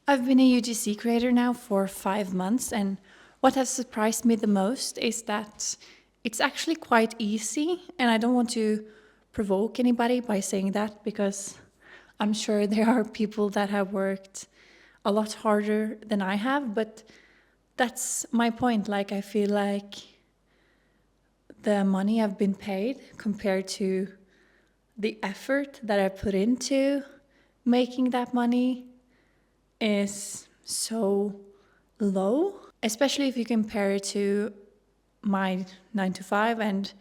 I've been a UGC creator now for 5 months, and what has surprised me the most is that it's actually quite easy. And I don't want to provoke anybody by saying that, because I'm sure there are people that have worked a lot harder than I have, but that's my point. Like, I feel like the money I've been paid compared to the effort that I put into making that money is so low, especially if you compare it to my 9 to 5 and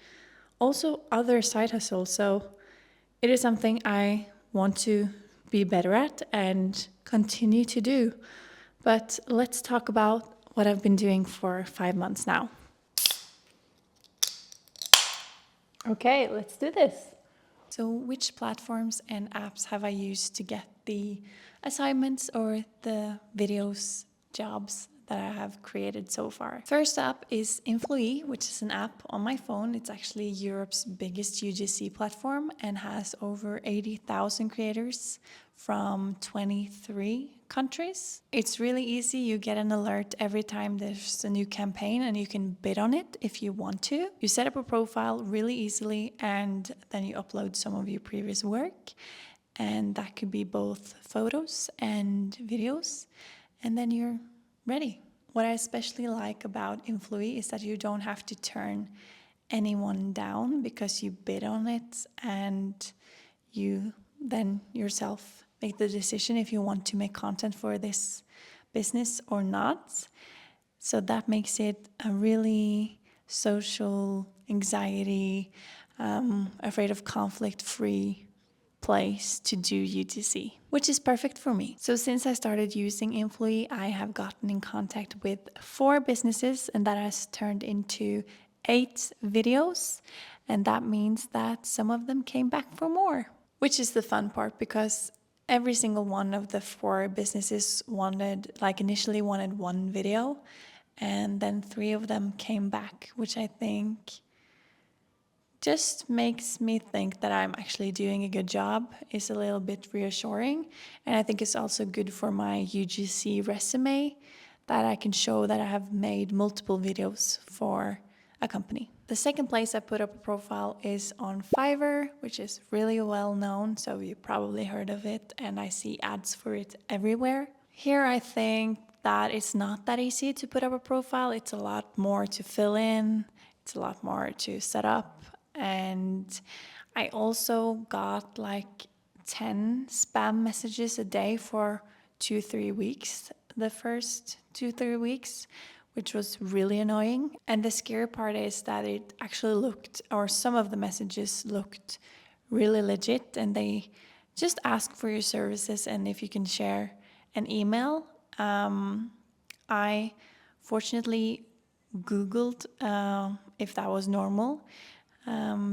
also other side hustles. So it is something I want to be better at and continue to do. But let's talk about what I've been doing for 5 months now. Okay, let's do this. So which platforms and apps have I used to get the assignments or the videos, jobs that I have created so far? First up is Influee, which is an app on my phone. It's actually Europe's biggest UGC platform and has over 80,000 creators from 23 countries. It's really easy. You get an alert every time there's a new campaign and you can bid on it if you want to. You set up a profile really easily and then you upload some of your previous work. And that could be both photos and videos. And then you're ready. What I especially like about Influee is that you don't have to turn anyone down because you bid on it, and you then yourself make the decision if you want to make content for this business or not. So that makes it a really social, anxiety, afraid of conflict free place to do UGC, which is perfect for me. So since I started using Influee, I have gotten in contact with 4 businesses, and that has turned into 8 videos. And that means that some of them came back for more, which is the fun part, because every single one of the 4 businesses initially wanted 1 video, and then 3 of them came back, which I think just makes me think that I'm actually doing a good job. Is a little bit reassuring. And I think it's also good for my UGC resume that I can show that I have made multiple videos for a company. The second place I put up a profile is on Fiverr, which is really well known, so you probably heard of it, and I see ads for it everywhere. Here I think that it's not that easy to put up a profile. It's a lot more to fill in, it's a lot more to set up. And I also got like 10 spam messages a day for 2-3 weeks, the first 2-3 weeks, which was really annoying. And the scary part is that it actually looked, or some of the messages looked really legit, and they just ask for your services and if you can share an email. I fortunately Googled if that was normal,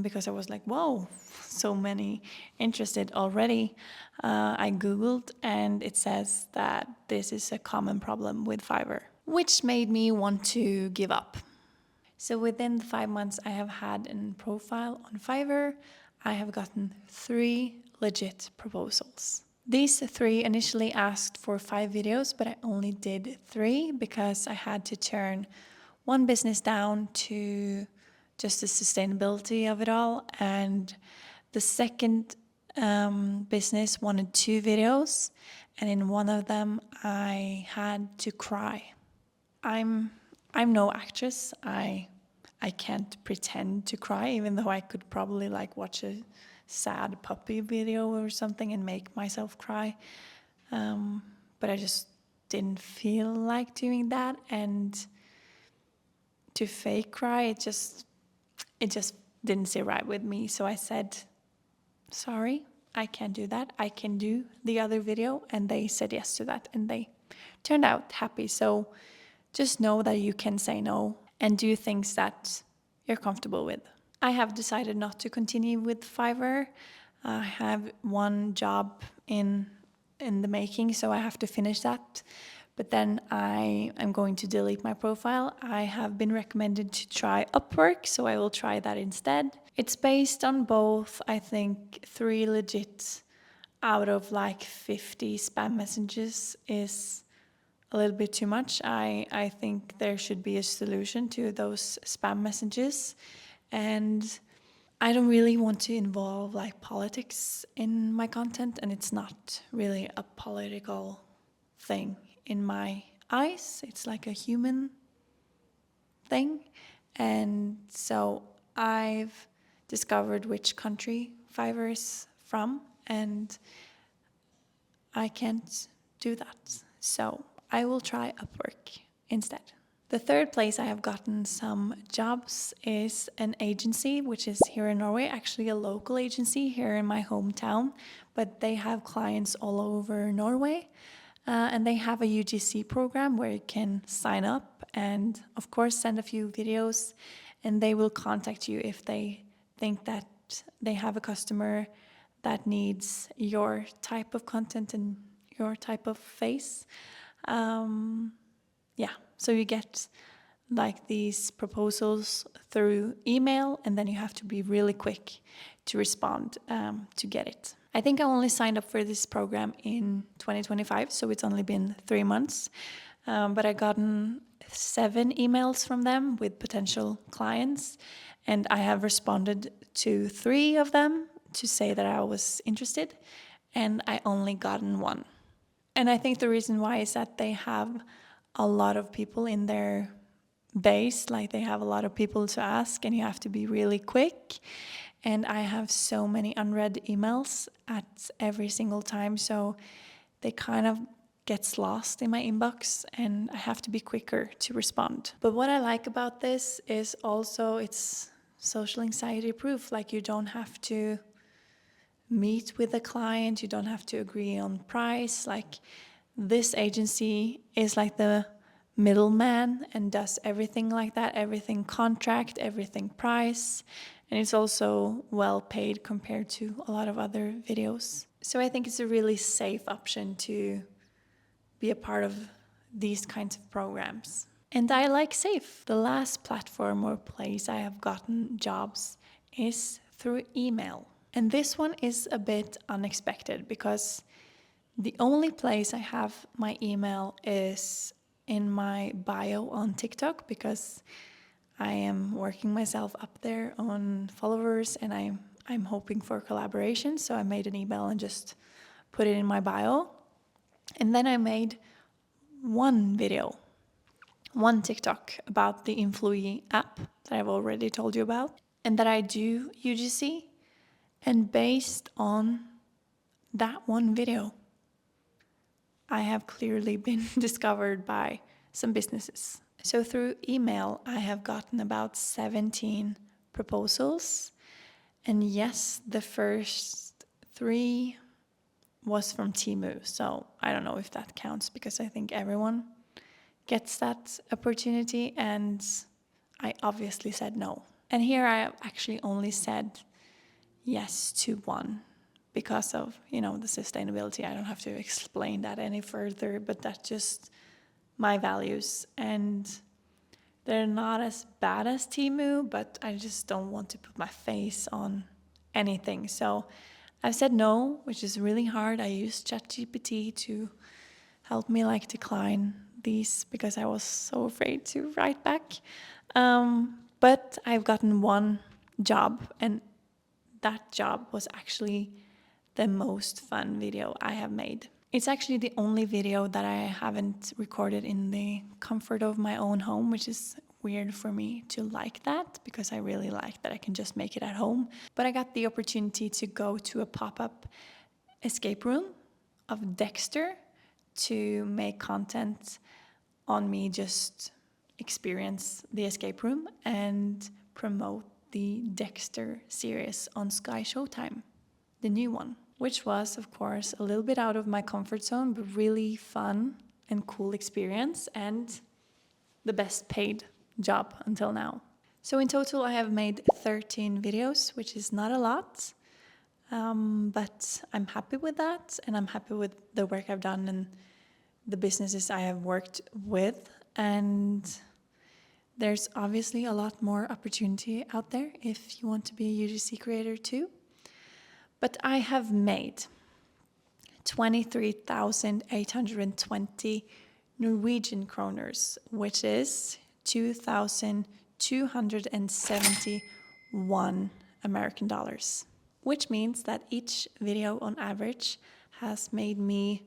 because I was like, whoa, so many interested already. I Googled and it says that this is a common problem with Fiverr, which made me want to give up. So within the 5 months I have had a profile on Fiverr, I have gotten 3 legit proposals. These 3 initially asked for 5 videos, but I only did 3 because I had to turn one business down to just the sustainability of it all. And the second business wanted 2 videos, and in one of them I had to cry. I'm no actress. I can't pretend to cry, even though I could probably like watch a sad puppy video or something and make myself cry. But I just didn't feel like doing that, and to fake cry, it just didn't sit right with me. So I said, sorry, I can't do that. I can do the other video. And they said yes to that, and they turned out happy. So just know that you can say no and do things that you're comfortable with. I have decided not to continue with Fiverr. I have one job in the making, so I have to finish that. But then I am going to delete my profile. I have been recommended to try Upwork, so I will try that instead. It's based on both, I think, 3 legit out of like 50 spam messages is a little bit too much. I think there should be a solution to those spam messages. And I don't really want to involve like politics in my content, and it's not really a political thing in my eyes. It's like a human thing. And so I've discovered which country Fiverr is from, and I can't do that. So I will try Upwork instead. The third place I have gotten some jobs is an agency, which is here in Norway, actually a local agency here in my hometown, but they have clients all over Norway. And they have a UGC program where you can sign up and, of course, send a few videos, and they will contact you if they think that they have a customer that needs your type of content and your type of face. So you get like these proposals through email, and then you have to be really quick to respond to get it. I think I only signed up for this program in 2025, so it's only been 3 months. But I gotten 7 emails from them with potential clients, and I have responded to 3 of them to say that I was interested, and I only gotten 1. And I think the reason why is that they have a lot of people in their base, like they have a lot of people to ask, and you have to be really quick. And I have so many unread emails at every single time, so they kind of gets lost in my inbox, and I have to be quicker to respond. But what I like about this is also it's social anxiety proof. Like, you don't have to meet with a client, you don't have to agree on price. Like, this agency is like the middleman and does everything like that, everything contract, everything price, and it's also well paid compared to a lot of other videos. So I think it's a really safe option to be a part of these kinds of programs. And I like Safe. The last platform or place I have gotten jobs is through email. And this one is a bit unexpected because the only place I have my email is in my bio on TikTok, because I am working myself up there on followers, and I'm hoping for collaboration. So I made an email and just put it in my bio. And then I made one video, one TikTok about the Influee app that I've already told you about, and that I do UGC. And based on that one video, I have clearly been discovered by some businesses. So through email, I have gotten about 17 proposals. And yes, the first 3 was from Temu. So I don't know if that counts, because I think everyone gets that opportunity. And I obviously said no. And here I actually only said yes to 1. Because of, the sustainability. I don't have to explain that any further, but that's just my values. And they're not as bad as Temu, but I just don't want to put my face on anything. So I've said no, which is really hard. I used ChatGPT to help me decline these, because I was so afraid to write back. But I've gotten 1 job, and that job was actually the most fun video I have made. It's actually the only video that I haven't recorded in the comfort of my own home, which is weird for me to like that, because I really like that I can just make it at home. But I got the opportunity to go to a pop-up escape room of Dexter to make content on me just experience the escape room and promote the Dexter series on Sky Showtime, the new one, which was, of course, a little bit out of my comfort zone, but really fun and cool experience, and the best paid job until now. So in total, I have made 13 videos, which is not a lot, but I'm happy with that, and I'm happy with the work I've done and the businesses I have worked with. And there's obviously a lot more opportunity out there if you want to be a UGC creator too. But I have made 23,820 Norwegian kroners, which is 2,271 American dollars. Which means that each video on average has made me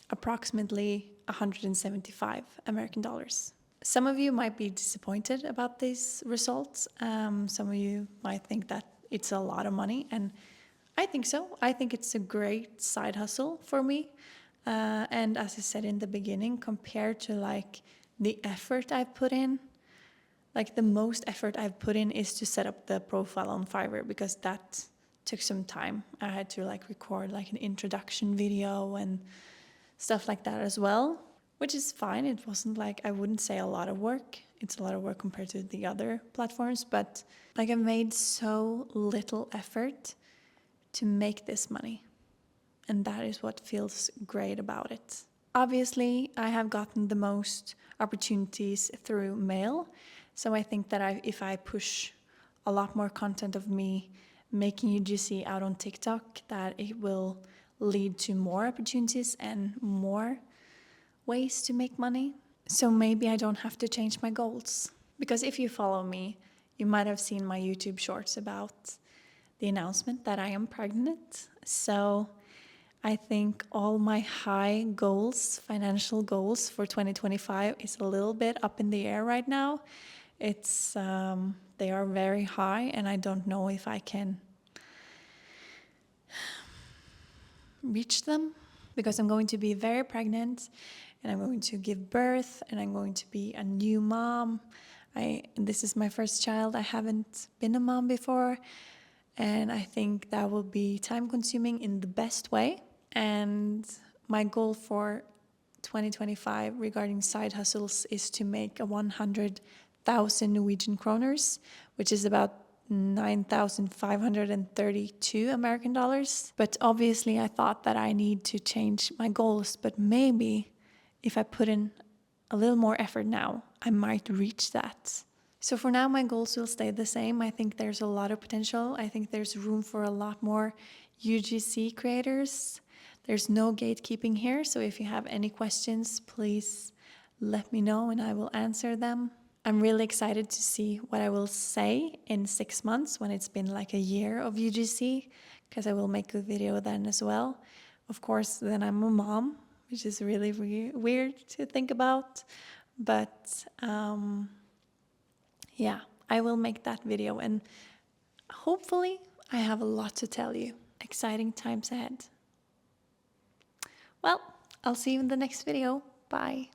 approximately 175 American dollars. Some of you might be disappointed about these results. Some of you might think that it's a lot of money, and I think so. I think it's a great side hustle for me. And as I said in the beginning, compared to like the effort I've put in, like the most effort I've put in is to set up the profile on Fiverr, because that took some time. I had to like record like an introduction video and stuff like that as well, which is fine. It wasn't like, I wouldn't say a lot of work. It's a lot of work compared to the other platforms, but like I made so little effort to make this money. And that is what feels great about it. Obviously, I have gotten the most opportunities through mail. So I think that if I push a lot more content of me making UGC out on TikTok, that it will lead to more opportunities and more ways to make money. So maybe I don't have to change my goals. Because if you follow me, you might have seen my YouTube shorts about the announcement that I am pregnant. So I think all my high goals, financial goals for 2025 is a little bit up in the air right now. They are very high, and I don't know if I can reach them, because I'm going to be very pregnant and I'm going to give birth and I'm going to be a new mom. This is my first child. I haven't been a mom before, and I think that will be time consuming in the best way. And my goal for 2025 regarding side hustles is to make 100,000 Norwegian kroners, which is about 9,532 American dollars. But obviously I thought that I need to change my goals, but maybe if I put in a little more effort now, I might reach that. So for now, my goals will stay the same. I think there's a lot of potential. I think there's room for a lot more UGC creators. There's no gatekeeping here, so if you have any questions, please let me know and I will answer them. I'm really excited to see what I will say in 6 months when it's been like a year of UGC, because I will make a video then as well. Of course, then I'm a mom, which is really weird to think about. But yeah, I will make that video, and hopefully I have a lot to tell you. Exciting times ahead. Well, I'll see you in the next video. Bye.